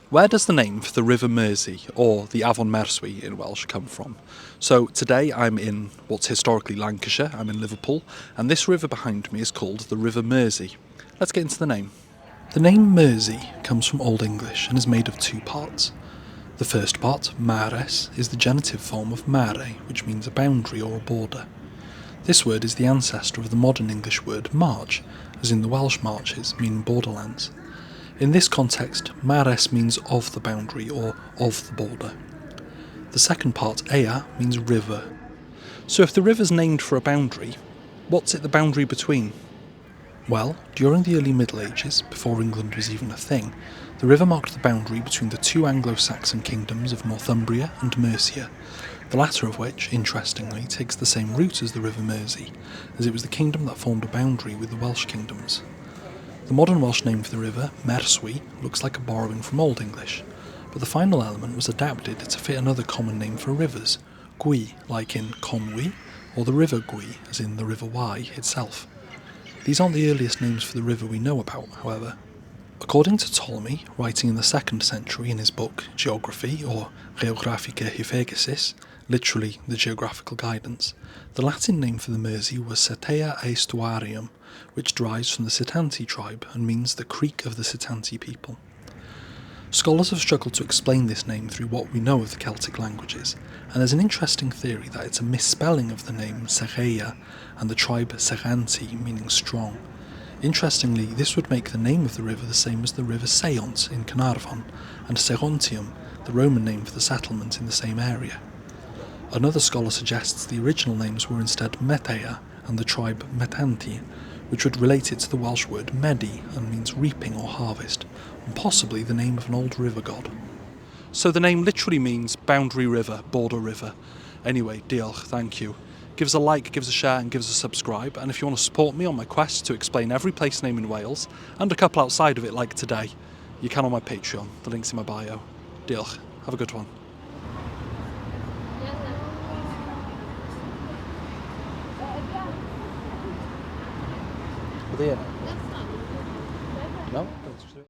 Where does the name for the River Mersey, or the Avon Mersey in Welsh, come from? So today I'm in what's historically Lancashire, I'm in Liverpool, and this river behind me is called the River Mersey. Let's get into the name. The name Mersey comes from Old English and is made of two parts. The first part, mares, is the genitive form of mare, which means a boundary or a border. This word is the ancestor of the modern English word march, as in the Welsh marches, meaning borderlands. In this context, mares means of the boundary or of the border. The second part, ea, means river. So if the river's named for a boundary, what's it the boundary between? Well, during the early Middle Ages, before England was even a thing, the river marked the boundary between the two Anglo-Saxon kingdoms of Northumbria and Mercia, the latter of which, interestingly, takes the same route as the River Mersey, as it was the kingdom that formed a boundary with the Welsh kingdoms. The modern Welsh name for the river, Merswy, looks like a borrowing from Old English, but the final element was adapted to fit another common name for rivers, Gwy, like in Conwy, or the River Gwy, as in the River Wye itself. These aren't the earliest names for the river we know about, however. According to Ptolemy, writing in the 2nd century in his book Geography, or Geographica Hyphagesis, literally the geographical guidance, the Latin name for the Mersey was Setea Aestuarium, which derives from the Sitanti tribe and means the creek of the Sitanti people. Scholars have struggled to explain this name through what we know of the Celtic languages, and there's an interesting theory that it's a misspelling of the name Segeia and the tribe Seganti, meaning strong. Interestingly, this would make the name of the river the same as the river Seont in Carnarvon, and Segontium, the Roman name for the settlement in the same area. Another scholar suggests the original names were instead Metea and the tribe Metanti, which would relate it to the Welsh word medi and means reaping or harvest, and possibly the name of an old river god. So the name literally means boundary river, border river. Anyway, diolch, thank you. Give us a like, give us a share and give us a subscribe, and if you want to support me on my quest to explain every place name in Wales, and a couple outside of it like today, you can on my Patreon, the link's in my bio. Diolch, have a good one. Are they in it?